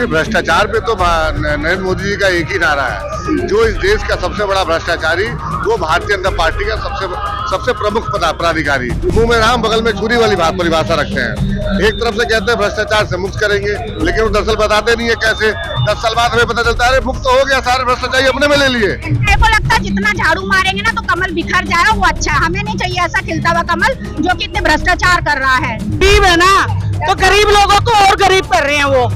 नहीं, भ्रष्टाचार पे तो नरेंद्र मोदी जी का एक ही नारा है, जो इस देश का सबसे बड़ा भ्रष्टाचारी वो भारतीय जनता पार्टी का सबसे प्रमुख पदाधिकारी। मुंह में राम बगल में छुरी वाली परिभाषा रखते हैं। एक तरफ से कहते हैं भ्रष्टाचार से मुक्त करेंगे, लेकिन वो दरअसल बताते नहीं है कैसे। 10 साल बाद हमें पता चलता है मुक्त हो गया, सारे भ्रष्टाचारी अपने में ले लिए। मेरे को लगता है जितना झाड़ू मारेंगे ना तो कमल बिखर जाएगा, वो अच्छा। हमें नहीं चाहिए ऐसा खिलता हुआ कमल जो कि इतने भ्रष्टाचार कर रहा है। गरीब है ना, तो गरीब लोगों को और गरीब कर रहे हैं। वो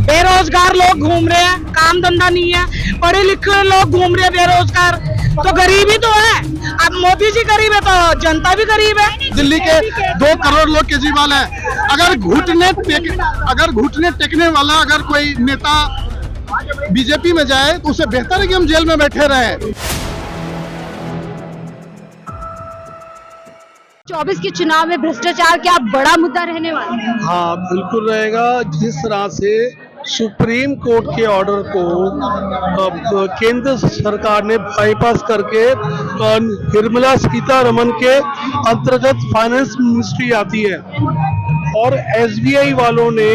बेरोजगार लोग घूम रहे हैं, काम धंधा नहीं है, पढ़े लिखे लोग घूम रहे हैं बेरोजगार, तो गरीब ही तो है। अब मोदी जी गरीब है तो जनता भी गरीब है। दिल्ली के 2 करोड़ लोग केजरीवाल है। अगर घुटने टेकने वाला अगर कोई नेता बीजेपी में जाए तो उससे बेहतर है कि हम जेल में बैठे रहें। 24 के चुनाव में भ्रष्टाचार क्या बड़ा मुद्दा रहने वाला है? हाँ, बिल्कुल रहेगा। जिस तरह से सुप्रीम कोर्ट के ऑर्डर को केंद्र सरकार ने बाईपास करके निर्मला सीतारमण के अंतर्गत फाइनेंस मिनिस्ट्री आती है और एसबीआई वालों ने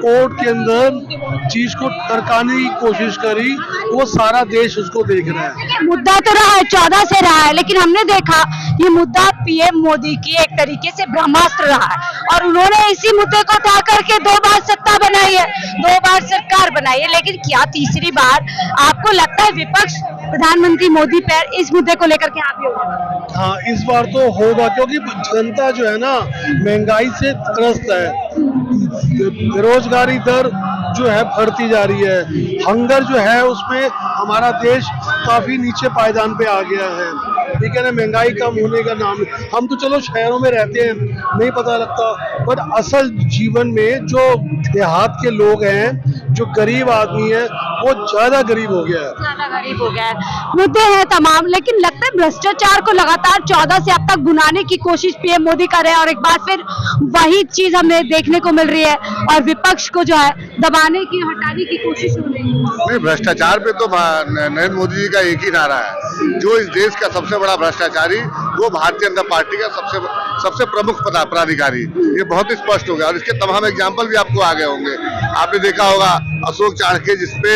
कोर्ट के अंदर चीज को टरकाने की कोशिश करी, वो सारा देश उसको देख रहा है। मुद्दा तो रहा है, 14 से रहा है, लेकिन हमने देखा ये मुद्दा पीएम मोदी की एक तरीके से ब्रह्मास्त्र रहा है और उन्होंने इसी मुद्दे को उठा करके 2 बार सत्ता बनाई है, 2 बार सरकार बनाई है। लेकिन क्या तीसरी बार आपको लगता है विपक्ष प्रधानमंत्री मोदी पर इस मुद्दे को लेकर के हावी होगा? हाँ, इस बार तो होगा, क्योंकि जनता जो है ना महंगाई से त्रस्त है, बेरोजगारी दर जो है बढ़ती जा रही है, हंगर जो है उसमें हमारा देश काफी नीचे पायदान पे आ गया है। ठीक है ना, महंगाई कम होने का नाम, हम तो चलो शहरों में रहते हैं नहीं पता लगता, पर असल जीवन में जो देहात के लोग हैं, जो गरीब आदमी है, वो ज्यादा गरीब हो गया है। ज्यादा गरीब हो गया है। मुद्दे हैं तमाम, लेकिन लगता है भ्रष्टाचार को लगातार 14 से अब तक भुनाने की कोशिश पीएम मोदी कर रहे हैं और एक बार फिर वही चीज हमें देखने को मिल रही है और विपक्ष को जो है दबाने की, हटाने की कोशिश हो रही है। नहीं, भ्रष्टाचार पे तो नरेंद्र मोदी जी का एक ही नारा है, जो इस देश का सबसे बड़ा भ्रष्टाचारी वो भारतीय जनता पार्टी का सबसे प्रमुख पदाधिकारी। ये बहुत स्पष्ट हो गया और इसके तमाम एग्जाम्पल भी आपको आ गए होंगे। आपने देखा होगा अशोक चाणक्य जिसपे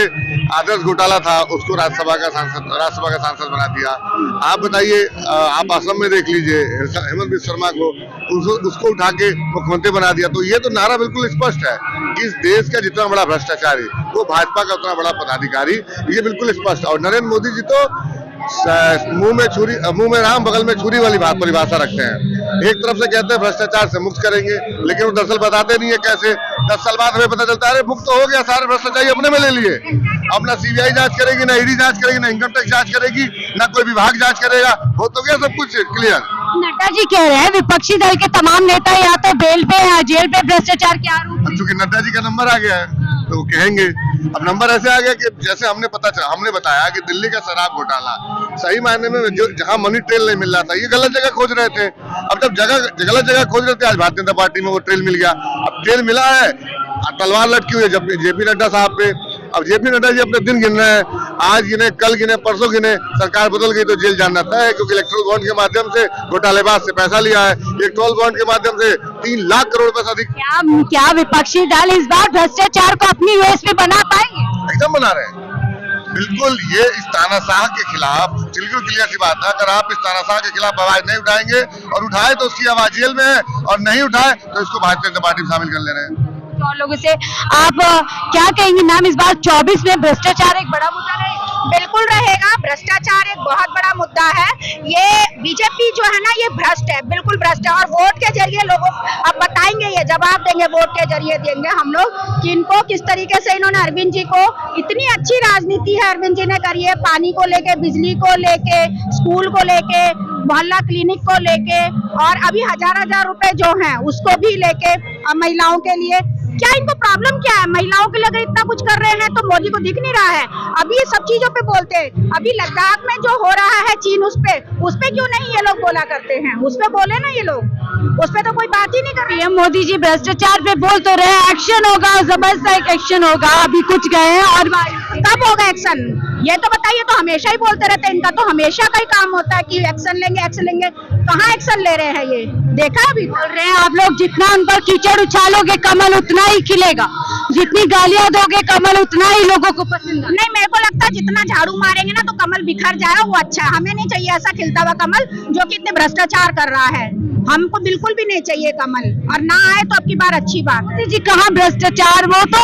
आदर्श घोटाला था, उसको राज्यसभा का सांसद बना दिया। आप बताइए, आप असम में देख लीजिए हेमंत बिस्वा शर्मा को, उसको उठा के मुख्यमंत्री बना दिया। तो ये तो नारा बिल्कुल स्पष्ट है कि इस देश का जितना बड़ा भ्रष्टाचारी वो भाजपा का उतना बड़ा पदाधिकारी, ये बिल्कुल स्पष्ट। और नरेंद्र मोदी जी तो मुंह में राम बगल में छुरी वाली परिभाषा रखते हैं। एक तरफ से कहते हैं भ्रष्टाचार से मुक्त करेंगे, लेकिन वो दरअसल बताते नहीं है कैसे। 10 साल बाद हमें पता चलता है मुक्त हो गया, सारे भ्रष्टाचारी अपने में ले लिए। अब ना सीबीआई जांच करेगी, ना ईडी जांच करेगी, ना इनकम टैक्स जांच करेगी, ना कोई विभाग जांच करेगा, हो तो गया सब कुछ क्लियर। नड्डा जी कह रहे हैं विपक्षी दल के तमाम नेता या तो बेल पे या जेल पे भ्रष्टाचार के आरोप। चूंकि नड्डा जी का नंबर आ गया है तो वो कहेंगे। अब नंबर ऐसे आ गया कि जैसे हमने बताया कि दिल्ली का शराब घोटाला सही मायने में जो जहां मनी ट्रेल नहीं मिल रहा था, ये गलत जगह खोज रहे थे। अब जब गलत जगह खोज रहे थे, आज भारतीय जनता पार्टी में वो ट्रेल मिल गया। अब ट्रेल मिला है, तलवार लटकी हुई है जब जेपी नड्डा साहब पे। अब जेपी नड्डा जी अपने दिन गिन रहे हैं, आज गिने, कल गिने, परसों गिने, सरकार बदल गई तो जेल जाना तय है, क्योंकि इलेक्ट्रल बॉन्ड के माध्यम से घोटालेबाज से पैसा लिया है। इलेक्ट्रल बॉन्ड के माध्यम से 3 लाख करोड़ पैसा अधिक। क्या विपक्षी दल इस बार भ्रष्टाचार को अपनी यूएसपी बना पाएंगे? एकदम बना रहे हैं, बिल्कुल। ये इस तानाशाह के खिलाफ बिल्कुल क्लियर सी बात है। अगर आप इस तानाशाह के खिलाफ आवाज नहीं उठाएंगे, और उठाए तो उसकी आवाज जेल में है, और नहीं उठाए तो इसको भारतीय जनता पार्टी में शामिल कर ले रहे हैं। और लोगों से आप क्या कहेंगे मैम, इस बार 24 में भ्रष्टाचार एक बड़ा मुद्दा रहेगा? बिल्कुल रहेगा, भ्रष्टाचार एक बहुत बड़ा मुद्दा है। ये बीजेपी जो है ना, ये भ्रष्ट है, बिल्कुल भ्रष्ट है। और वोट के जरिए लोगों अब बताएंगे, ये जवाब देंगे, वोट के जरिए देंगे हम लोग कि इनको किस तरीके से इन्होंने अरविंद जी को, इतनी अच्छी राजनीति है अरविंद जी ने करी है, पानी को लेके, बिजली को लेके, स्कूल को लेके, मोहल्ला क्लिनिक को लेके, और अभी हजार रुपए जो हैं उसको भी लेके महिलाओं के लिए। क्या इनको प्रॉब्लम क्या है? महिलाओं के लिए अगर इतना कुछ कर रहे हैं तो मोदी को दिख नहीं रहा है? अभी ये सब चीजों पे बोलते हैं। अभी लद्दाख में जो हो रहा है चीन, उस पे क्यों नहीं ये लोग बोला करते हैं? उस पे बोले ना ये लोग, उस पे तो कोई बात ही नहीं कर रही है। मोदी जी भ्रष्टाचार पे बोल तो रहे, एक्शन होगा, जबरदस्त एक्शन होगा। अभी कुछ गए हैं और कब होगा एक्शन? ये तो बताइए। तो हमेशा ही बोलते रहते हैं, इनका तो हमेशा का ही काम होता है कि एक्शन लेंगे, एक्शन लेंगे। कहाँ एक्शन ले रहे हैं? ये देखा अभी बोल रहे हैं आप लोग जितना उन पर कीचड़ उछालोगे कमल उतना ही खिलेगा। जितनी गालियां दोगे कमल उतना ही लोगों को पसंद है। नहीं, मेरे को लगता है जितना झाड़ू मारेंगे ना तो कमल बिखर जाएगा, वो अच्छा है। हमें नहीं चाहिए ऐसा खिलता हुआ कमल जो कि इतने भ्रष्टाचार कर रहा है। हमको बिल्कुल भी नहीं चाहिए कमल, और ना आए तो अब की बार अच्छी बात है। मोदी जी कहाँ भ्रष्टाचार, वो तो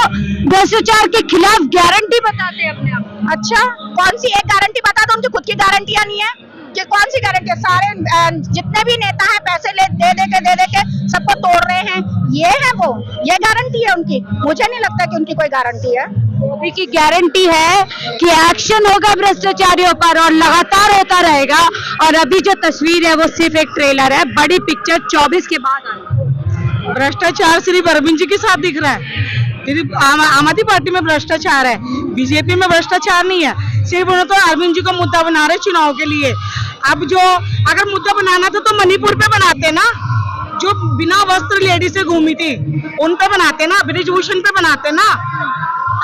भ्रष्टाचार के खिलाफ गारंटी बताते हैं अपने आप। अच्छा, कौन सी एक गारंटी बता दो, उनकी खुद की गारंटियां नहीं है कि कौन सी गारंटी है? सारे जितने भी नेता हैं पैसे दे दे के सबको तोड़ रहे हैं, ये है वो, ये गारंटी है उनकी। मुझे नहीं लगता कि उनकी कोई गारंटी है। मोदी की गारंटी है कि एक्शन होगा भ्रष्टाचारियों पर और लगातार होता रहेगा। और अभी जो तस्वीर है वो सिर्फ एक ट्रेलर है, बड़ी पिक्चर 24 के बाद आएगी। भ्रष्टाचार सिर्फ अरविंद जी के साथ दिख रहा है, सिर्फ आम आदमी पार्टी में भ्रष्टाचार है, बीजेपी में भ्रष्टाचार नहीं है। सिर्फ उन्होंने तो अरविंद जी को मुद्दा बना रहे चुनाव के लिए। अब जो अगर मुद्दा बनाना था तो मणिपुर पे बनाते ना, जो बिना वस्त्र लेडी से घूमी थी उन पे बनाते ना, ब्रिजभूषण पे बनाते ना।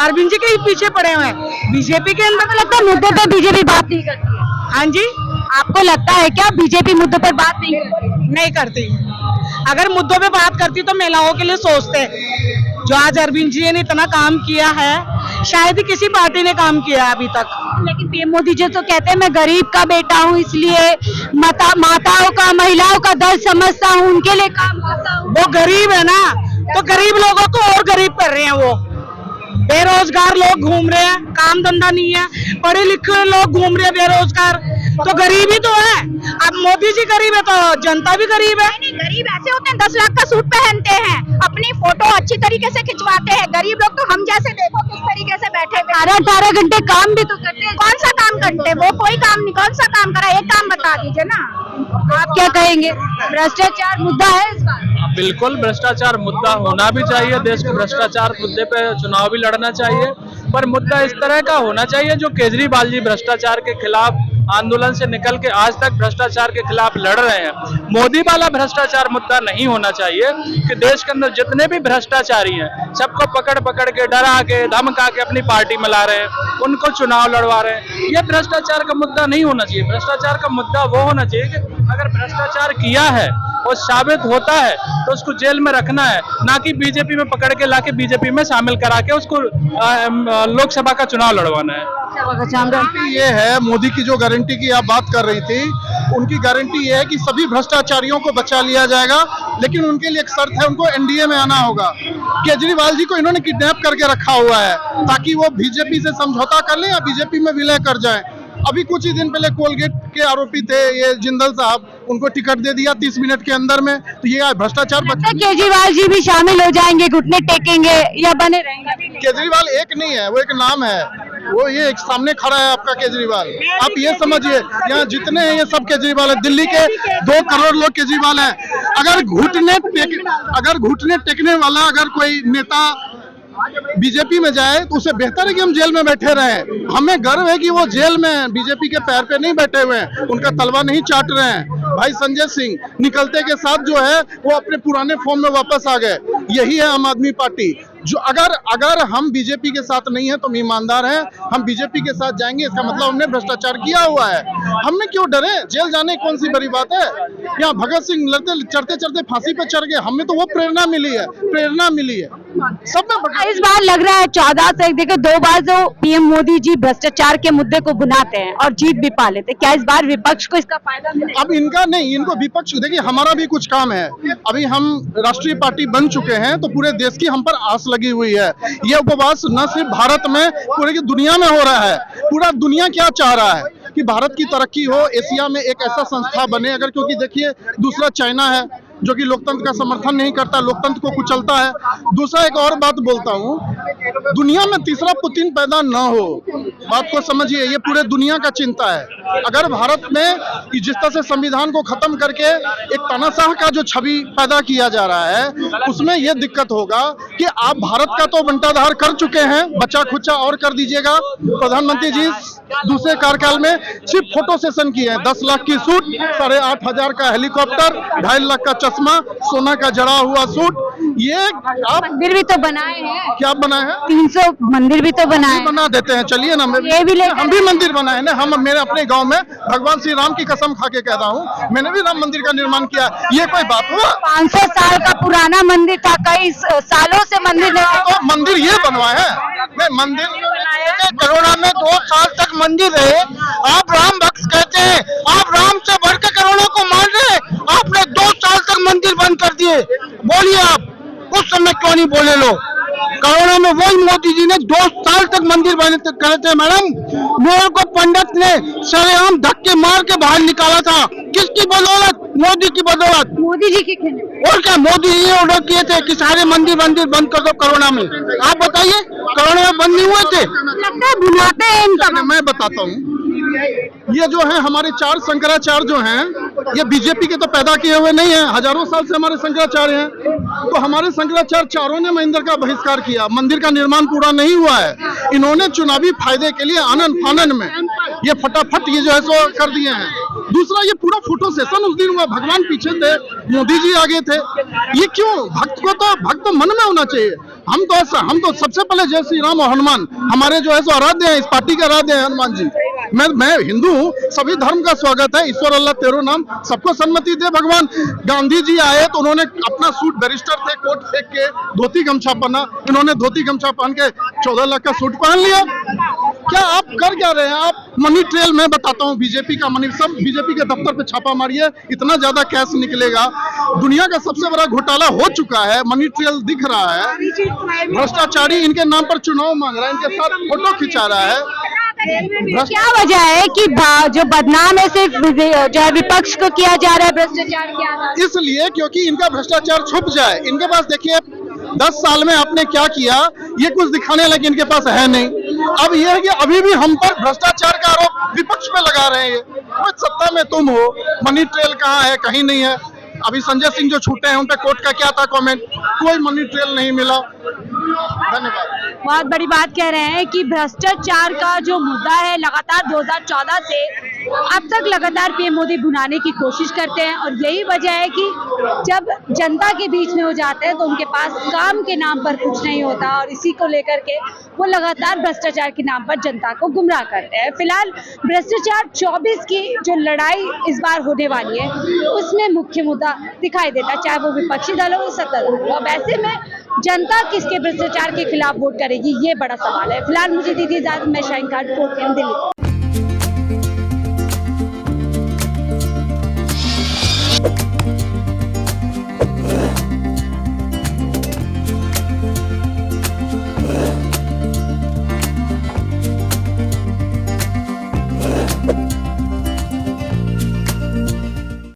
अरविंद जी के ही पीछे पड़े हुए हैं। बीजेपी के अंदर लगता है मुद्दे पे बीजेपी बात नहीं करती है। हाँ जी, आपको लगता है क्या बीजेपी मुद्दों पर बात नहीं करती? नहीं करती। अगर मुद्दों पे बात करती तो महिलाओं के लिए सोचते। जो आज अरविंद जी ने इतना काम किया है, शायद ही किसी पार्टी ने काम किया है अभी तक। लेकिन पीएम मोदी जी तो कहते हैं मैं गरीब का बेटा हूँ, इसलिए माताओं का, महिलाओं का दर्द समझता हूँ, उनके लिए काम करता हूँ। वो गरीब है ना, तो गरीब लोगों को और गरीब कर रहे हैं। वो बेरोजगार लोग घूम रहे हैं, काम धंधा नहीं है, पढ़े लिखे लोग घूम रहे हैं बेरोजगार, तो गरीब ही तो है। अब मोदी जी गरीब है तो जनता भी गरीब है। नहीं, गरीब ऐसे होते हैं 10 लाख का सूट पहनते हैं, अपनी फोटो अच्छी तरीके से खिंचवाते हैं। गरीब लोग तो हम जैसे देखो किस तरीके से बैठे हुए। 18 घंटे काम भी तो करते हैं। कौन सा काम करते हैं वो? कोई काम नहीं। कौन सा काम करा, एक काम बता दीजिए ना। आप क्या कहेंगे? भ्रष्टाचार मुद्दा है इस बार? बिल्कुल, भ्रष्टाचार मुद्दा होना भी चाहिए। देश को भ्रष्टाचार मुद्दे पे चुनाव भी लड़ना चाहिए, पर मुद्दा इस तरह का होना चाहिए जो केजरीवाल जी भ्रष्टाचार के खिलाफ आंदोलन से निकल के आज तक भ्रष्टाचार के खिलाफ लड़ रहे हैं। मोदी वाला भ्रष्टाचार मुद्दा नहीं होना चाहिए कि देश के अंदर जितने भी भ्रष्टाचारी हैं सबको पकड़ पकड़ के, डरा के, धमका के अपनी पार्टी में ला रहे हैं, उनको चुनाव लड़वा रहे हैं। ये भ्रष्टाचार का मुद्दा नहीं होना चाहिए। भ्रष्टाचार का मुद्दा वो होना चाहिए कि अगर भ्रष्टाचार किया है और साबित होता है तो उसको जेल में रखना है, ना कि बीजेपी में पकड़ के लाके बीजेपी में शामिल करा के उसको लोकसभा का चुनाव लड़वाना है। ये है मोदी की जो गारंटी की आप बात कर रही थी, उनकी गारंटी ये है कि सभी भ्रष्टाचारियों को बचा लिया जाएगा, लेकिन उनके लिए एक शर्त है, उनको एनडीए में आना होगा। केजरीवाल जी को इन्होंने किडनैप करके रखा हुआ है ताकि वो बीजेपी से समझौता कर लें या बीजेपी में विलय कर जाएं। अभी कुछ ही दिन पहले कोलगेट के आरोपी थे ये जिंदल साहब, उनको टिकट दे दिया 30 मिनट के अंदर में। तो ये भ्रष्टाचार केजरीवाल जी भी शामिल हो जाएंगे, घुटने टेकेंगे या बने रहेंगे? केजरीवाल एक नहीं है, वो एक नाम है। वो ये एक सामने खड़ा है आपका केजरीवाल। आप ये समझिए यहाँ जितने हैं ये सब केजरीवाल है। दिल्ली के 2 करोड़ लोग केजरीवाल हैं। अगर घुटने टेकने वाला अगर कोई नेता बीजेपी में जाए तो उससे बेहतर है कि हम जेल में बैठे रहें। हमें गर्व है कि वो जेल में बीजेपी के पैर पे नहीं बैठे हुए हैं, उनका तलवा नहीं चाट रहे हैं। भाई संजय सिंह निकलते के साथ जो है वो अपने पुराने फॉर्म में वापस आ गए। यही है आम आदमी पार्टी। जो अगर हम बीजेपी के साथ नहीं है तो हम ईमानदार हैं, हम बीजेपी के साथ जाएंगे, इसका मतलब हमने भ्रष्टाचार किया हुआ है। हमने क्यों डरे? जेल जाने कौन सी बड़ी बात है? यहाँ भगत सिंह चढ़ते चढ़ते फांसी पे चढ़ गए, हमें तो वो प्रेरणा मिली है सब में। इस बार लग रहा है 14 से देखिए 2 बार जो पीएम मोदी जी भ्रष्टाचार के मुद्दे को भुनाते हैं और जीत भी पा लेते, क्या इस बार विपक्ष को इसका फायदा मिलेगा? अब इनका नहीं, इनको विपक्ष, देखिए हमारा भी कुछ काम है। अभी हम राष्ट्रीय पार्टी बन चुके हैं तो पूरे देश की हम पर आस लगी हुई है। ये उपवास न सिर्फ भारत में, पूरी की दुनिया में हो रहा है। पूरा दुनिया क्या चाह रहा है कि भारत की तरक्की हो, एशिया में एक ऐसा संस्था बने। अगर क्योंकि देखिए दूसरा चाइना है जो कि लोकतंत्र का समर्थन नहीं करता, लोकतंत्र को कुचलता है। दूसरा एक और बात बोलता हूँ, दुनिया में तीसरा पुतिन पैदा न हो, बात को समझिए, ये पूरे दुनिया का चिंता है। अगर भारत में जिस तरह से संविधान को खत्म करके एक तानाशाह का जो छवि पैदा किया जा रहा है, उसमें यह दिक्कत होगा कि आप भारत का तो बंटाधार कर चुके हैं, बचा खुचा और कर दीजिएगा। प्रधानमंत्री जी दूसरे कार्यकाल में सिर्फ फोटो सेशन किए हैं। 10 लाख की सूट, 8,500 का हेलीकॉप्टर, 2.5 लाख का चश्मा, सोना का जड़ा हुआ सूट। ये आप मंदिर भी तो बनाए हैं। क्या बनाए हैं? 300 मंदिर भी तो बनाए बना देते हैं, चलिए ना, ये भी हम भी मंदिर बनाए ना। हम मेरे अपने गाँव चुनाव में भगवान श्री राम की कसम खा के कह रहा हूँ, मैंने भी राम मंदिर का निर्माण किया। ये कोई बात हुआ? 500 साल का पुराना मंदिर था, कई सालों से मंदिर नहीं। तो मंदिर ये बनवा है, मैं मंदिर करोड़ा में 2 साल तक मंदिर रहे। आप राम भक्त कहते हैं, आप राम से बढ़ के करोड़ों को मान रहे, आपने 2 साल तक मंदिर बंद कर दिए। बोलिए आप उस समय क्यों नहीं बोले लोग? करोड़ों में वही मोदी जी ने 2 साल तक मंदिर बंद करे थे मैडम। लोगों को पंडित ने सरेआम धक्के मार के बाहर निकाला था। किसकी बदौलत? मोदी की बदौलत। मोदी जी की खेल और क्या मोदी जी ऑर्डर किए थे कि सारे मंदिर बंद कर दो कोरोना में? आप बताइए, कोरोना में बंद नहीं हुए थे? लगता है बुलाते हैं इनका। मैं बताता हूँ, ये जो है हमारे 4 शंकराचार्य जो हैं, ये बीजेपी के तो पैदा किए हुए नहीं है, हजारों साल से हमारे शंकराचार्य हैं। तो हमारे शंकराचार्य चारों ने मंदिर का बहिष्कार किया, मंदिर का निर्माण पूरा नहीं हुआ है। इन्होंने चुनावी फायदे के लिए आनंद फानन में ये फटाफट ये जो है सो कर दिए हैं। दूसरा, ये पूरा फोटो सेशन उस दिन हुआ, भगवान पीछे थे, मोदी जी आगे थे। ये क्यों? भक्त तो मन में होना चाहिए। हम तो सबसे पहले जय श्री राम और हनुमान हमारे जो है सो आराध्य हैं, इस पार्टी के आराध्य हैं हनुमान जी। मैं हिंदू हूँ, सभी धर्म का स्वागत है। ईश्वर अल्लाह तेरो नाम, सबको सन्मति दे भगवान। गांधी जी आए तो उन्होंने अपना सूट, बैरिस्टर थे, कोट फेंक के धोती गमछा पहना, इन्होंने धोती गमछा पहन के 14 लाख का सूट पहन लिया। क्या आप कर क्या रहे हैं? आप मनी ट्रेल, मैं बताता हूँ, बीजेपी का मनी, सब बीजेपी के दफ्तर पे छापा मारिए, इतना ज्यादा कैश निकलेगा। दुनिया का सबसे बड़ा घोटाला हो चुका है, मनी ट्रेल दिख रहा है। भ्रष्टाचारी इनके नाम पर चुनाव मांग रहा है, इनके साथ फोटो खिंचा रहा है। क्या वजह है कि जो बदनाम है सिर्फ जो है विपक्ष को किया जा रहा है भ्रष्टाचार के आधार? इसलिए क्योंकि इनका भ्रष्टाचार छुप जाए। इनके पास देखिए 10 साल में आपने क्या किया, ये कुछ दिखाने लगे इनके पास है नहीं। अब ये है कि अभी भी हम पर भ्रष्टाचार का आरोप विपक्ष पे लगा रहे हैं। कोई सत्ता में तुम हो, मनी ट्रेल कहाँ है? कहीं नहीं है। अभी संजय सिंह जो छूटे हैं उन पे कोर्ट का क्या था कमेंट? कोई मनी ट्रेल नहीं मिला। धन्यवाद। बहुत बड़ी बात कह रहे हैं कि भ्रष्टाचार का जो मुद्दा है लगातार 2014 से अब तक लगातार पीएम मोदी भुनाने की कोशिश करते हैं, और यही वजह है कि जब जनता के बीच में हो जाते हैं तो उनके पास काम के नाम पर कुछ नहीं होता, और इसी को लेकर के वो लगातार भ्रष्टाचार के नाम पर जनता को गुमराह करते हैं। फिलहाल भ्रष्टाचार 24 की जो लड़ाई इस बार होने वाली है उसमें मुख्य मुद्दा दिखाई देता है, चाहे वो विपक्षी दल हो या सत्ता दल हो। अब ऐसे में जनता किसके भ्रष्टाचार के खिलाफ वोट करेगी, ये बड़ा सवाल है। फिलहाल मुझे दीजिए इजाजत, मैं शाहीन खान, दिल्ली।